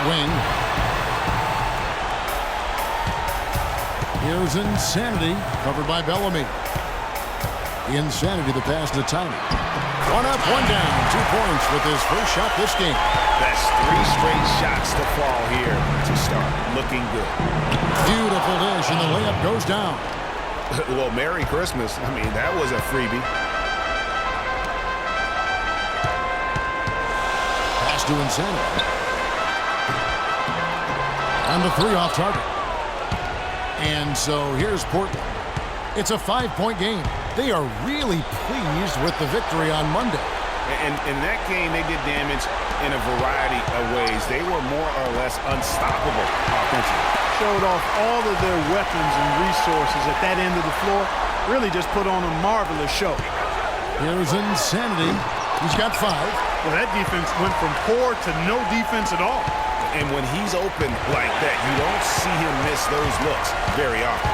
wing. Here's Insanity, covered by Bellamy. Insanity, the pass to Tiny. One up, one down. 2 points with his first shot this game. That's 3 straight shots to fall here to start. Looking good. Beautiful dish, and the layup goes down. Well, Merry Christmas. I mean, that was a freebie. Pass to Insanity. And the 3 off target. And so here's Portland. It's a 5-point game. They are really pleased with the victory on Monday. And in that game, they did damage in a variety of ways. They were more or less unstoppable offensively. Showed off all of their weapons and resources at that end of the floor. Really just put on a marvelous show. Here's Insanity. He's got 5. Well, that defense went from poor to no defense at all. And when he's open like that, you don't see him miss those looks very often.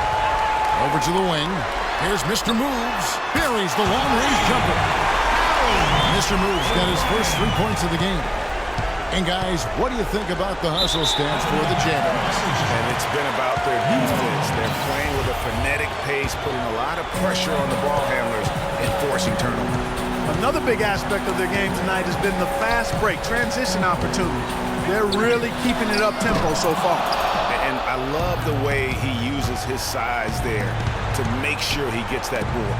Over to the wing. Here's Mr. Moves. Buries the long-range jumper. Mr. Moves got his first 3 points of the game. And guys, what do you think about the hustle stats for the Jazz? And it's been about their defense. They're playing with a frenetic pace, putting a lot of pressure on the ball handlers and forcing turnovers. Another big aspect of their game tonight has been the fast break, transition opportunity. They're really keeping it up-tempo so far. And I love the way he uses his size there to make sure he gets that board.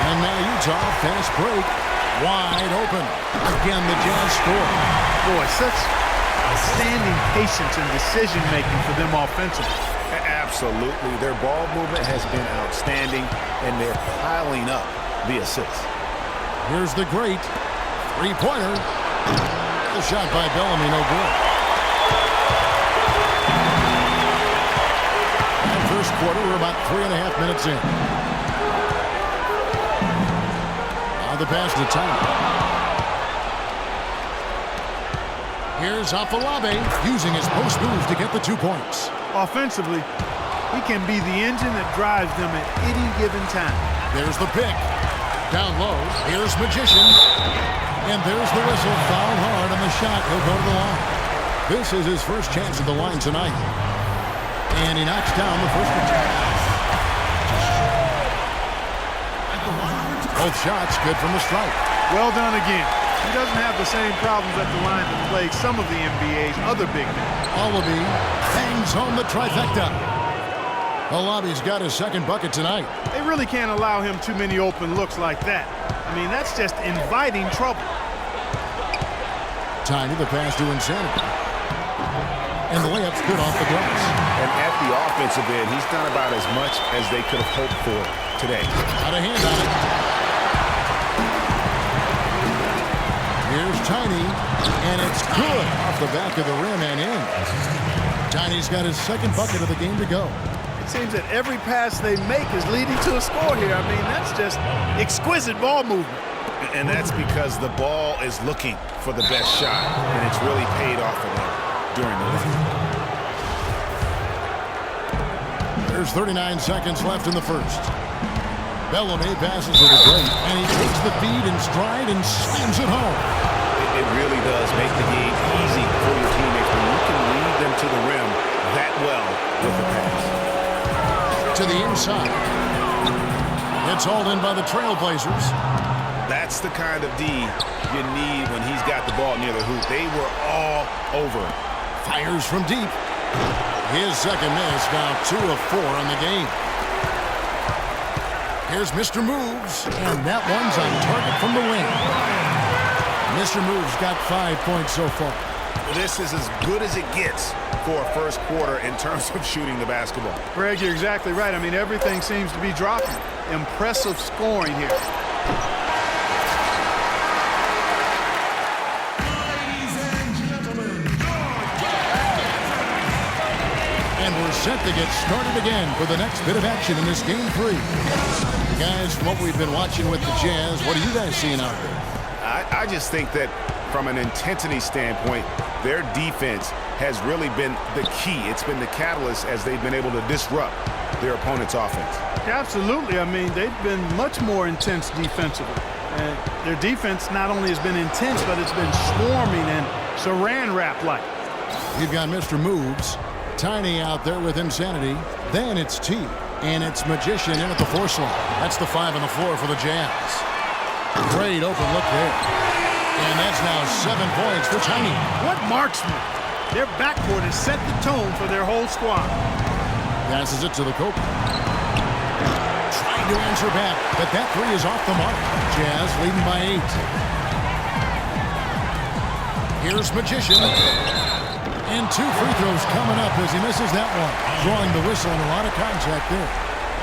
And now Utah, fast break, wide open. Again, the Jazz score. Boy, such outstanding patience and decision-making for them offensively. Absolutely. Their ball movement has been outstanding, and they're piling up the assists. Here's the great three-pointer. The shot by Bellamy, no good. And first quarter, we're about 3.5 minutes in. Now the pass to Tiny. Here's Afolabi using his post move to get the 2 points. Offensively, he can be the engine that drives them at any given time. There's the pick. Down low, here's Magician. And there's the whistle, fouled hard on the shot. He'll go to the line. This is his first chance at the line tonight. And he knocks down the first one. Both shots good from the strike. Well done again. He doesn't have the same problems at the line that plague some of the NBA's other big men. Alabi bangs home the trifecta. Alabi's got his second bucket tonight. They really can't allow him too many open looks like that. I mean, that's just inviting trouble. Tiny, the pass to Insanity. And the layup's good off the glass. And at the offensive end, he's done about as much as they could have hoped for today. Got a hand on it. Here's Tiny, and it's good off the back of the rim and in. Tiny's got his second bucket of the game to go. It seems that every pass they make is leading to a score here. I mean, that's just exquisite ball movement. And that's because the ball is looking for the best shot, and it's really paid off for them during the game. There's 39 seconds left in the first. Bellamy passes to the great, and he takes the feed in stride and slams it home. It really does make the game easy for your teammates when you can lead them to the rim that well with the pass. To the inside. It's hauled in by the Trailblazers. That's the kind of D you need when he's got the ball near the hoop. They were all over it. Fires from deep. His second miss, now 2 of 4 on the game. Here's Mr. Moves, and that one's on target from the wing. Mr. Moves got 5 points so far. This is as good as it gets for a first quarter in terms of shooting the basketball. Greg, you're exactly right. I mean, everything seems to be dropping. Impressive scoring here. And we're set to get started again for the next bit of action in this game 3. Guys, from what we've been watching with the Jazz, what are you guys seeing out there? I just think that from an intensity standpoint, their defense has really been the key. It's been the catalyst as they've been able to disrupt their opponent's offense. Absolutely. I mean, they've been much more intense defensively. And their defense not only has been intense, but it's been swarming and saran wrap-like. You've got Mr. Moves. Tiny out there with Insanity. Then it's T. And it's Magician in at the force line. That's the 5 on the floor for the Jazz. Great open look there. And that's now 7 points for Tiny. What marksman! Their backcourt has set the tone for their whole squad. Passes it to the Cobra. Trying to answer back, but that 3 is off the mark. Jazz leading by 8. Here's Magician. And 2 free throws coming up as he misses that one. Drawing the whistle and a lot of contact there.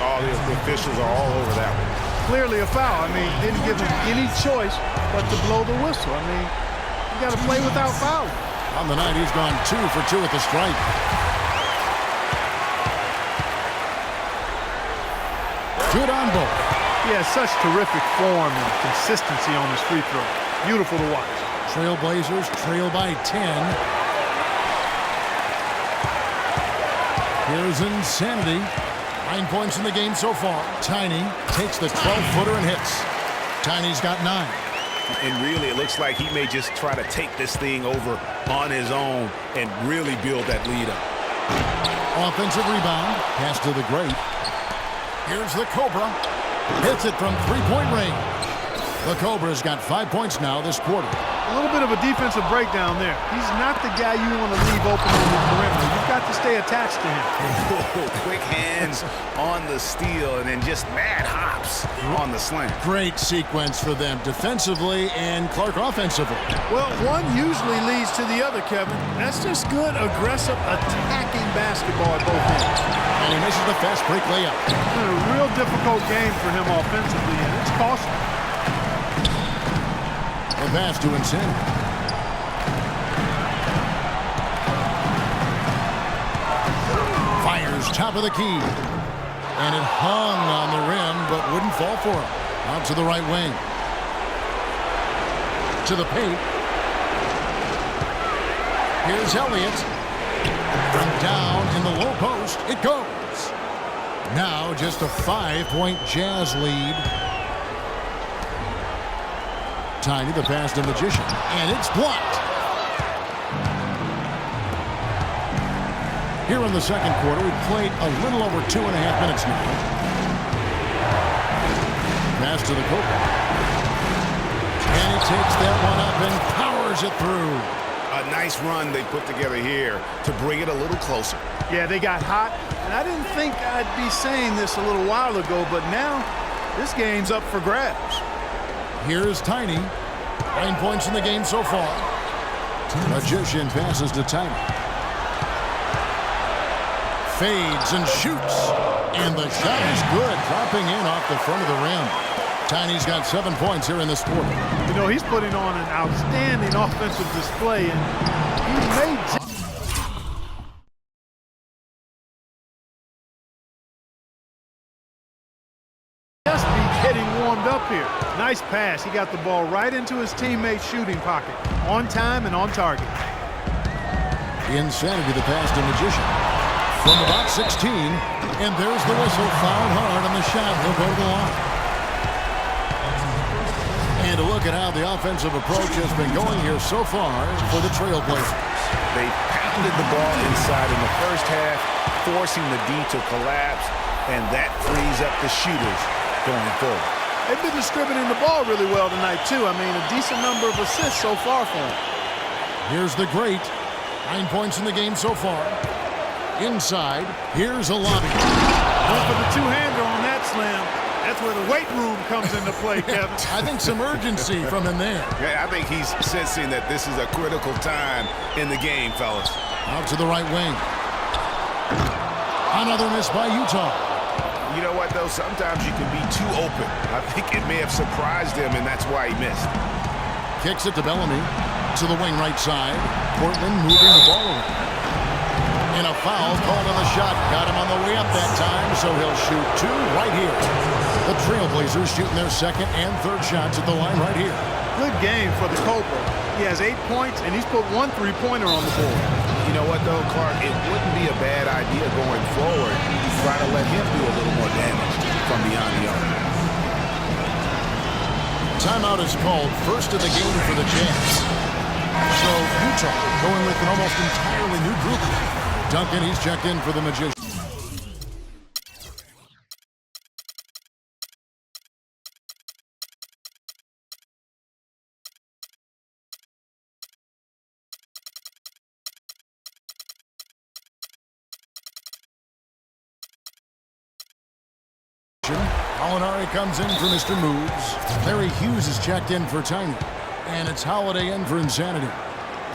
Oh, the officials are all over that one. Clearly a foul. I mean, didn't give him any choice but to blow the whistle. I mean, you got to play without fouling. On the night, he's gone 2 for 2 at the stripe. Good on both. He has such terrific form and consistency on his free throw. Beautiful to watch. Trailblazers trail by 10. Here's Insanity. 9 points in the game so far. Tiny takes the 12-footer and hits. Tiny's got 9. And really, it looks like he may just try to take this thing over on his own and really build that lead up. Offensive rebound. Pass to the Great. Here's the Cobra. Hits it from 3-point range. The Cobra's got 5 points now this quarter. A little bit of a defensive breakdown there. He's not the guy you want to leave open on the perimeter. You've got to stay attached to him. Quick hands on the steal and then just mad hops on the slam. Great sequence for them defensively and Clark offensively. Well, one usually leads to the other, Kevin. That's just good, aggressive, attacking basketball at both ends. And he misses the fast break layup. It's been a real difficult game for him offensively, and it's costly. A pass to Insanity. Fires top of the key. And it hung on the rim, but wouldn't fall for him. Out to the right wing. To the paint. Here's Elliott. From down in the low post, it goes. Now just a 5-point Jazz lead. Tiny, the pass to Magician, and it's blocked. Here in the second quarter, we've played a little over 2.5 minutes now. Pass to the Cobra. And he takes that one up and powers it through. A nice run they put together here to bring it a little closer. Yeah, they got hot, and I didn't think I'd be saying this a little while ago, but now this game's up for grabs. Here's Tiny. 9 points in the game so far. Magician passes to Tiny. Fades and shoots. And the shot is good, dropping in off the front of the rim. Tiny's got 7 points here in this quarter. You know, he's putting on an outstanding offensive display, and he may just be getting warmed up here. Nice pass. He got the ball right into his teammate's shooting pocket. On time and on target. Insanity, the pass to Magician. From about 16, and there's the whistle. Fouled hard on the shot. He'll go to the line. And to look at how the offensive approach has been going here so far for the Trailblazers. They pounded the ball inside in the first half, forcing the D to collapse, and that frees up the shooters going forward. They've been distributing the ball really well tonight, too. I mean, a decent number of assists so far for them. Here's the Great. 9 points in the game so far. Inside, here's a lobby. Went for the two-hander on that slam. That's where the weight room comes into play, Kevin. I think some urgency from him there. Yeah, I think he's sensing that this is a critical time in the game, fellas. Out to the right wing. Another miss by Utah. You know what, though? Sometimes you can be too open. I think it may have surprised him, and that's why he missed. Kicks it to Bellamy. To the wing right side. Portland moving the ball around. And a foul called on the shot. Got him on the way up that time, so he'll shoot 2 right here. The Trailblazers shooting their second and third shots at the line right here. Good game for the Cobra. He has 8 points, and he's put 1 3-pointer on the board. You know what, though, Clark? It wouldn't be a bad idea going forward. Try to let him do a little more damage from beyond the arc. Timeout is called, first of the game for the Jazz. So Utah going with an almost entirely new group. Duncan, he's checked in for the Magician. Molinari comes in for Mr. Moves. Larry Hughes is checked in for Tiny. And it's Holiday in for Insanity.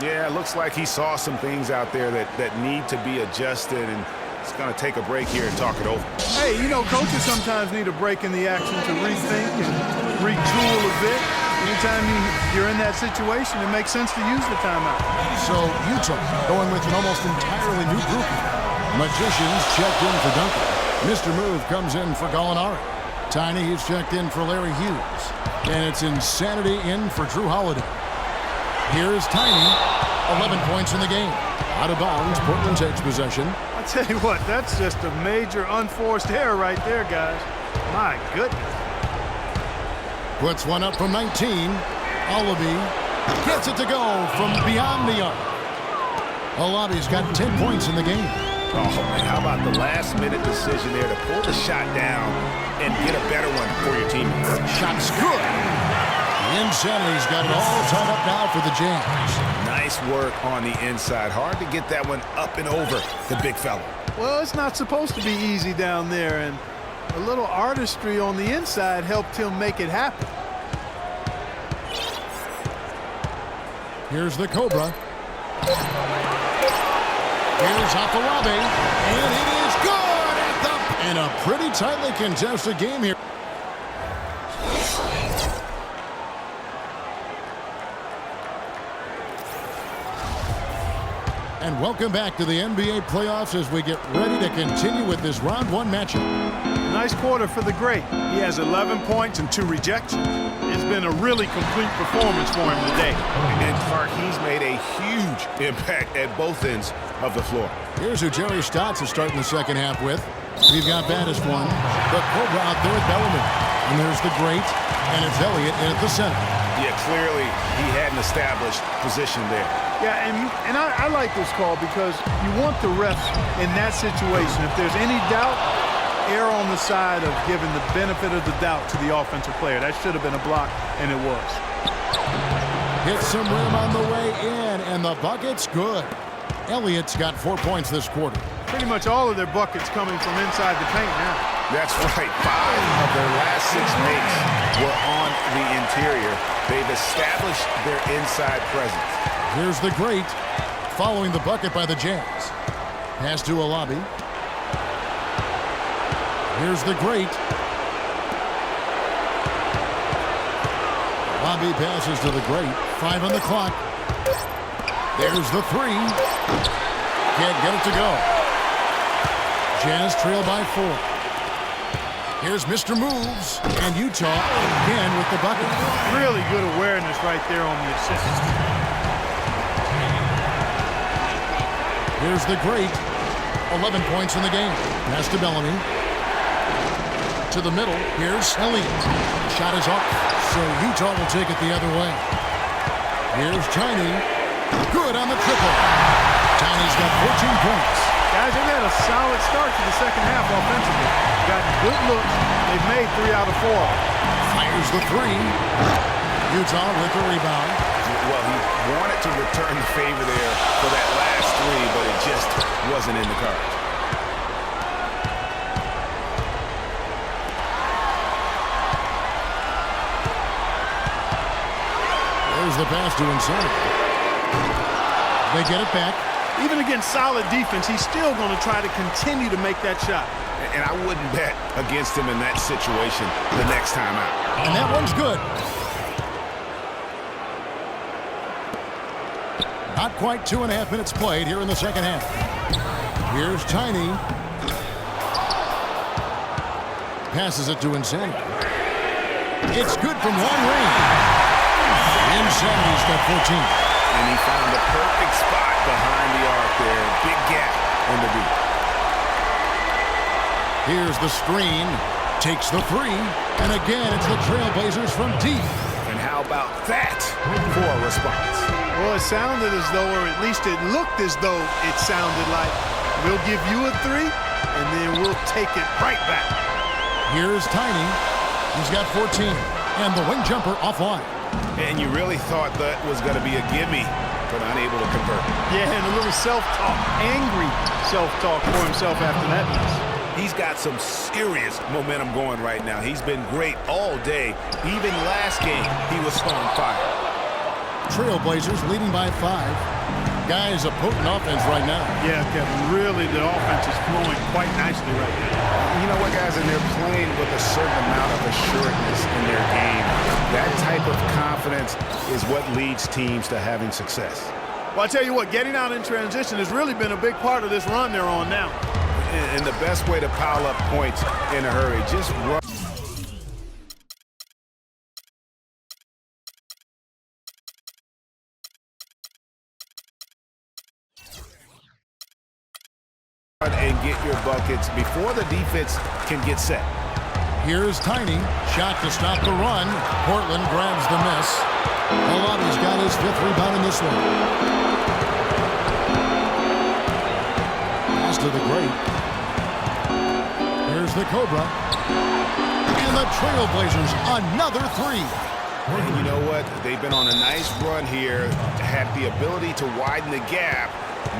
Yeah, it looks like he saw some things out there that need to be adjusted, and it's going to take a break here and talk it over. Hey, you know, coaches sometimes need a break in the action to rethink and retool a bit. Anytime you're in that situation, it makes sense to use the timeout. So Utah going with an almost entirely new group. Magicians checked in for Duncan. Mr. Move comes in for Gallinari. Tiny, he's checked in for Larry Hughes. And it's Insanity in for Drew Holiday. Here's Tiny, 11 points in the game. Out of bounds, Portland takes possession. I tell you what, that's just a major unforced error right there, guys. My goodness. Puts one up from 19. Alabi gets it to go from beyond the arc. Alabi's got 10 points in the game. Oh, man, how about the last-minute decision there to pull the shot down and get a better one for your team? Shot's good. Insanity's got it all tied up now for the Jazz. Nice work on the inside. Hard to get that one up and over the big fella. Well, it's not supposed to be easy down there, and a little artistry on the inside helped him make it happen. Here's the Cobra. Here's Afalabi, and it is good at the... In a pretty tightly contested game here. And welcome back to the NBA playoffs as we get ready to continue with this round one matchup. Nice quarter for the great. He has 11 points and 2 rejections. It's been a really complete performance for him today. And Clark, he's made a huge impact at both ends of the floor. Here's who Jerry Stotts is starting the second half with. We've got baddest one, the Cobra out there at Bellamy. And there's the great, and it's Elliott in at the center. Yeah, clearly he had an established position there. Yeah, and I like this call because you want the refs in that situation. If there's any doubt, err on the side of giving the benefit of the doubt to the offensive player. That should have been a block, and it was. Hits some rim on the way in, and the bucket's good. Elliott's got 4 points this quarter. Pretty much all of their buckets coming from inside the paint now. That's right. 5 of their last 6 makes were on the interior. They've established their inside presence. Here's the great, following the bucket by the Jazz. Pass to Alabi. Here's the great. Alabi passes to the great. 5 on the clock. There's the 3. Can't get it to go. Jazz trail by 4. Here's Mr. Moves, and Utah again with the bucket. Really good awareness right there on the assist. Here's the great. 11 points in the game. Pass to Bellamy. To the middle. Here's Elliott. Shot is off, so Utah will take it the other way. Here's Tiny. Good on the triple. Tiny's got 14 points. Guys, they've had a solid start to the second half offensively. Gotten good looks. They've made 3 out of 4. Fires the 3. Utah with the rebound. Well, he wanted to return the favor there for that last 3, but it just wasn't in the cards. There's the pass to Insanity. They get it back. Even against solid defense, he's still going to try to continue to make that shot. And I wouldn't bet against him in that situation the next time out. And that one's good. Not quite 2.5 minutes played here in the second half. Here's Tiny. Passes it to Insanity. It's good from long range. Insanity's got 14. And he found the perfect spot behind the arc there. Big gap in the deep. Here's the screen. Takes the 3. And again, it's the Trailblazers from deep. about that for a response? Well, it sounded as though, or at least it looked as though it sounded like, we'll give you a 3, and then we'll take it right back. Here's Tiny. He's got 14. And the wing jumper offline. And you really thought that was going to be a gimme, but unable to convert. Yeah, and a little self-talk, angry self-talk for himself after that miss. He's got some serious momentum going right now. He's been great all day. Even last game, he was throwing fire. Trailblazers leading by 5. Guys, a potent offense right now. Yeah, Kevin, really the offense is flowing quite nicely right now. You know what, guys, and they're playing with a certain amount of assuredness in their game. That type of confidence is what leads teams to having success. Well, I tell you what, getting out in transition has really been a big part of this run they're on now. And the best way to pile up points in a hurry, just run. And get your buckets before the defense can get set. Here's Tiny. Shot to stop the run. Portland grabs the miss. Olabi's got his 5th rebound in this one. Pass to the great. Here's the Cobra. And the Trailblazers, another 3. And you know what? They've been on a nice run here, had the ability to widen the gap.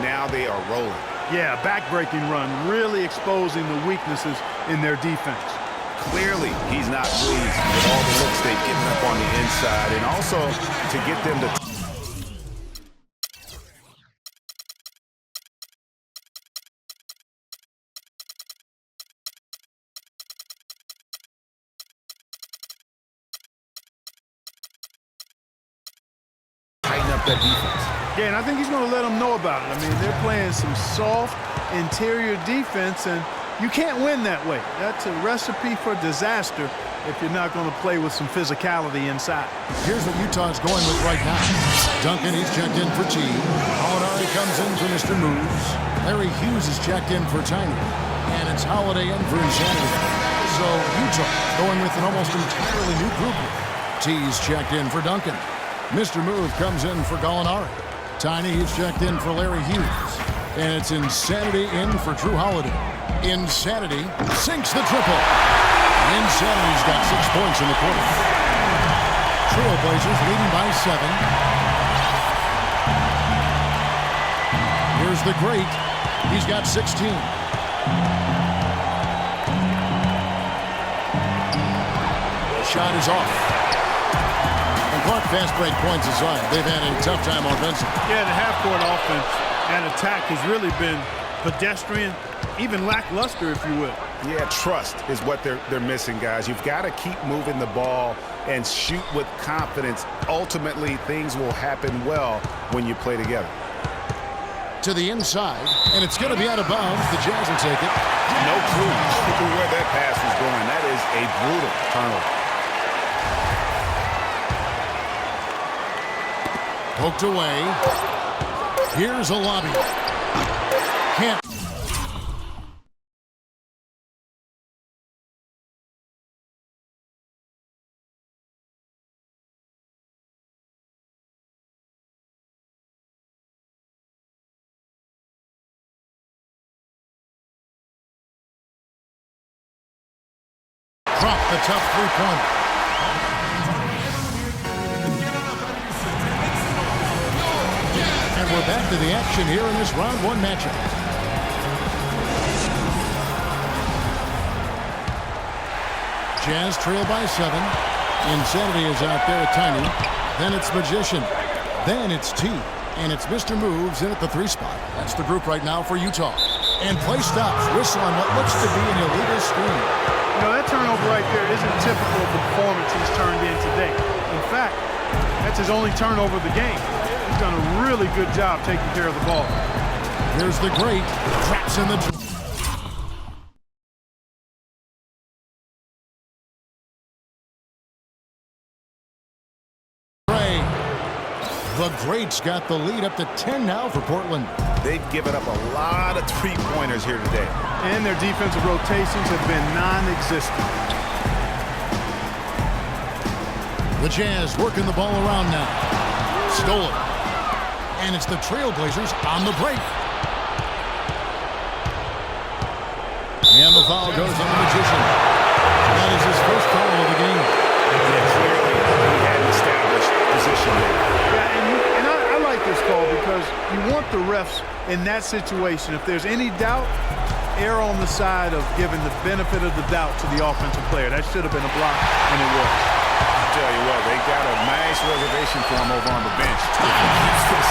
Now they are rolling. Yeah, back-breaking run, really exposing the weaknesses in their defense. Clearly, he's not pleased with all the looks they've given up on the inside, and also to get them to tighten up that defense. Yeah, and I think he's going to let them know about it. I mean, they're playing some soft interior defense, and you can't win that way. That's a recipe for disaster if you're not going to play with some physicality inside. Here's what Utah's going with right now. Duncan, he's checked in for T. Holiday comes in for Mr. Moves. Larry Hughes is checked in for Tiny. And it's Holiday in for Insanity. So Utah going with an almost entirely new group. T's checked in for Duncan. Mr. Move comes in for Gallinari. Tiny, he's checked in for Larry Hughes. And it's Insanity in for Drew Holiday. Insanity sinks the triple. Insanity's got 6 points in the quarter. Trailblazers leading by 7. Here's the great. He's got 16. The shot is off. Clark fast break points aside, they've had a tough time offensively. Yeah, the half-court offense and attack has really been pedestrian, even lackluster, if you will. Yeah, trust is what they're missing, guys. You've got to keep moving the ball and shoot with confidence. Ultimately, things will happen well when you play together. To the inside, and it's going to be out of bounds. The Jazz will take it. No clue where that pass was going. That is a brutal turnover. Poked away. Here's a lobby. Can't. Drop the tough three-pointer. And we're back to the action here in this round 1 matchup. Jazz trail by 7. Insanity is out there at Tiny. Then it's Magician. Then it's T. And it's Mr. Moves in at the 3 spot. That's the group right now for Utah. And play stops. Whistle on what looks to be an illegal screen. You know, that turnover right there isn't typical of the performance he's turned in today. In fact, that's his only turnover of the game. He's done a really good job taking care of the ball. Here's the great. Traps in the... The greats got the lead up to 10 now for Portland. They've given up a lot of three-pointers here today. And their defensive rotations have been non-existent. The Jazz working the ball around now. Stolen. And it's the Trailblazers on the break. And the foul goes on the Magician. That is his first foul of the game. Yeah, clearly he had an established position there. Yeah, and I like this call because you want the refs in that situation. If there's any doubt, err on the side of giving the benefit of the doubt to the offensive player. That should have been a block, and it was. I'll tell you what, they got a nice reservation for him over on the bench. This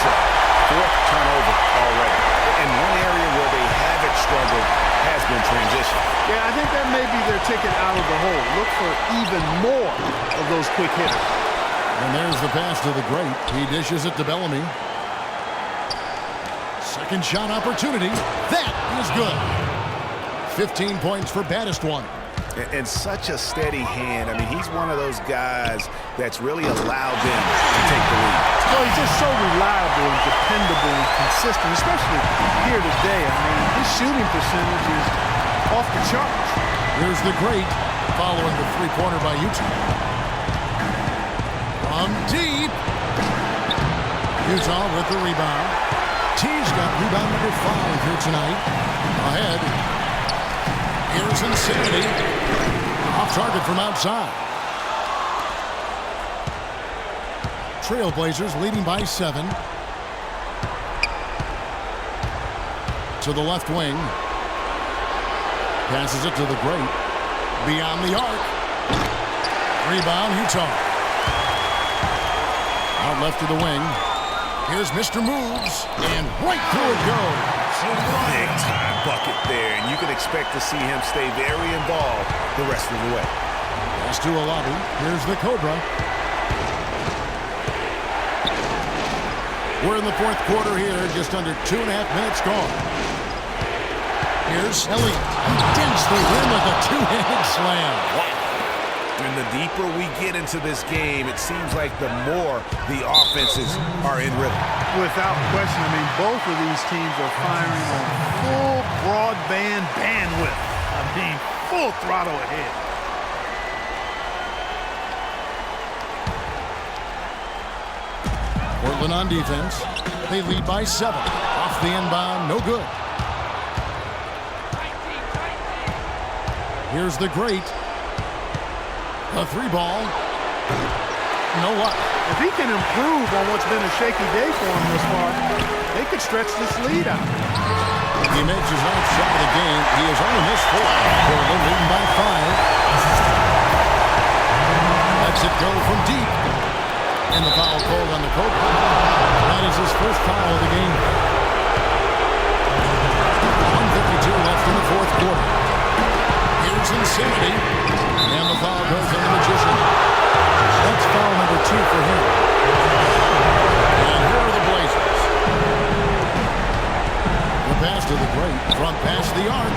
fourth turnover already. And one area where they haven't struggled has been transition. Yeah, I think that may be their ticket out of the hole. Look for even more of those quick hitters. And there's the pass to the great. He dishes it to Bellamy. Second shot opportunity. That is good. 15 points for baddest one. And such a steady hand. I mean, he's one of those guys that's really allowed them to take the lead. So he's just so reliable and dependable and consistent, especially here today. I mean, his shooting percentage is off the charts. Here's the great following the three-pointer by Utah. From deep. Utah with the rebound. T's got rebound number 5 here tonight. Ahead. Here's Insanity. Off target from outside. Trailblazers leading by 7. To the left wing. Passes it to the great. Beyond the arc. Rebound, Utah. Out left to the wing. Here's Mr. Moves. And right through it goes. Big time bucket there, and you can expect to see him stay very involved the rest of the way. Pass to Olabi. Here's the Cobra. We're in the fourth quarter here, just under 2.5 minutes gone. Here's Elliott. He dents the rim with a two-handed slam. Wow. And the deeper we get into this game, it seems like the more the offenses are in rhythm. Without question, I mean, both of these teams are firing on full broadband bandwidth. I mean, full throttle ahead. Portland on defense. They lead by 7. Off the inbound, no good. Here's the great. A 3-ball. No luck. If he can improve on what's been a shaky day for him this far, they could stretch this lead out. He makes his ninth shot of the game. He has only missed 4. Portland leading by 5. Lets it go from deep. And the foul called on the Cobra. That is his first foul of the game. 1:52 left in the fourth quarter. Here's Insanity. And the foul goes on the Magician. That's foul number 2 for him. And here are the Blazers. The pass to the great. Front pass the arc.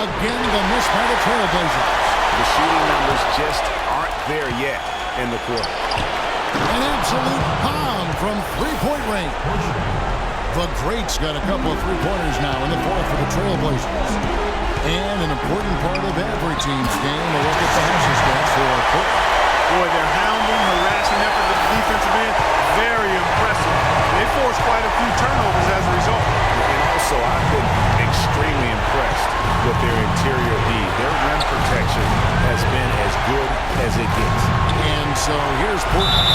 Again, the miss by the Trailblazers. The shooting numbers just aren't there yet in the quarter. An absolute bomb from three-point range. The greats got a couple of three-pointers now in the fourth for the Trailblazers. And an important part of every team's game, a look at the House's stats for Portland. Boy, their hounding, harassing effort at the defensive end, very impressive. They forced quite a few turnovers as a result. And also, I've been extremely impressed with their interior D. Their rim protection has been as good as it gets. And so here's Portland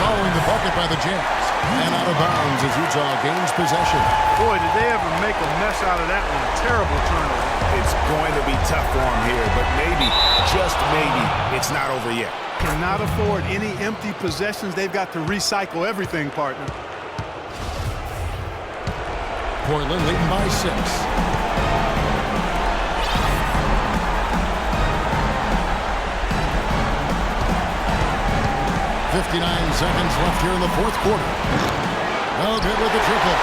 following the bucket by the Jazz. And out of bounds as Utah gains possession. Boy, did they ever make a mess out of that one. A terrible turnover. It's going to be tough for them here, but maybe, just maybe, it's not over yet. Cannot afford any empty possessions. They've got to recycle everything, partner. Portland leading by 6. 59 seconds left here in the fourth quarter. No good with the triple.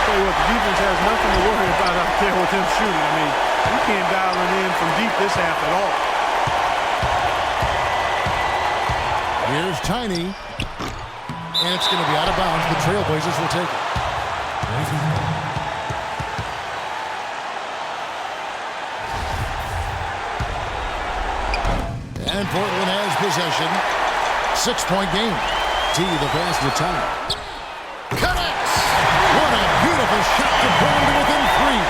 Tell you what, the defense has nothing to worry about out there with them shooting. I mean, you can't dial it in from deep this half at all. Here's Tiny. And it's going to be out of bounds. The Trailblazers will take it. And Portland has possession. 6-point game. T, the pass to Tom. Connects! What a beautiful shot to pull him to within 3.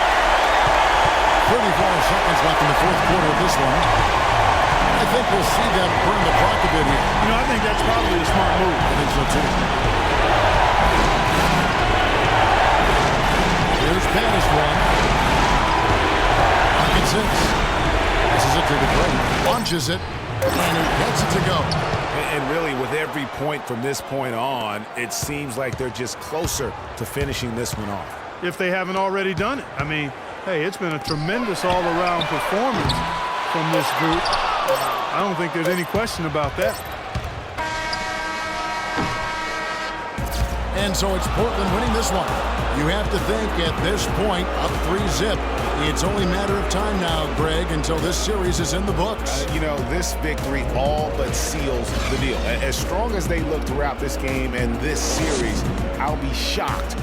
34 seconds left in the fourth quarter of this one. I think we'll see them burn the clock a bit here. You know, I think that's probably a smart move. I think so, too. Here's Bannish one. Pocket 6. This is it to the plate. Launches it, and he gets it to go. And really, with every point from this point on, it seems like they're just closer to finishing this one off. If they haven't already done it. I mean, hey, it's been a tremendous all-around performance from this group. I don't think there's any question about that. And so it's Portland winning this one. You have to think at this point, up 3-zip. It's only a matter of time now, Greg, until this series is in the books. You know, this victory all but seals the deal. As strong as they look throughout this game and this series, I'll be shocked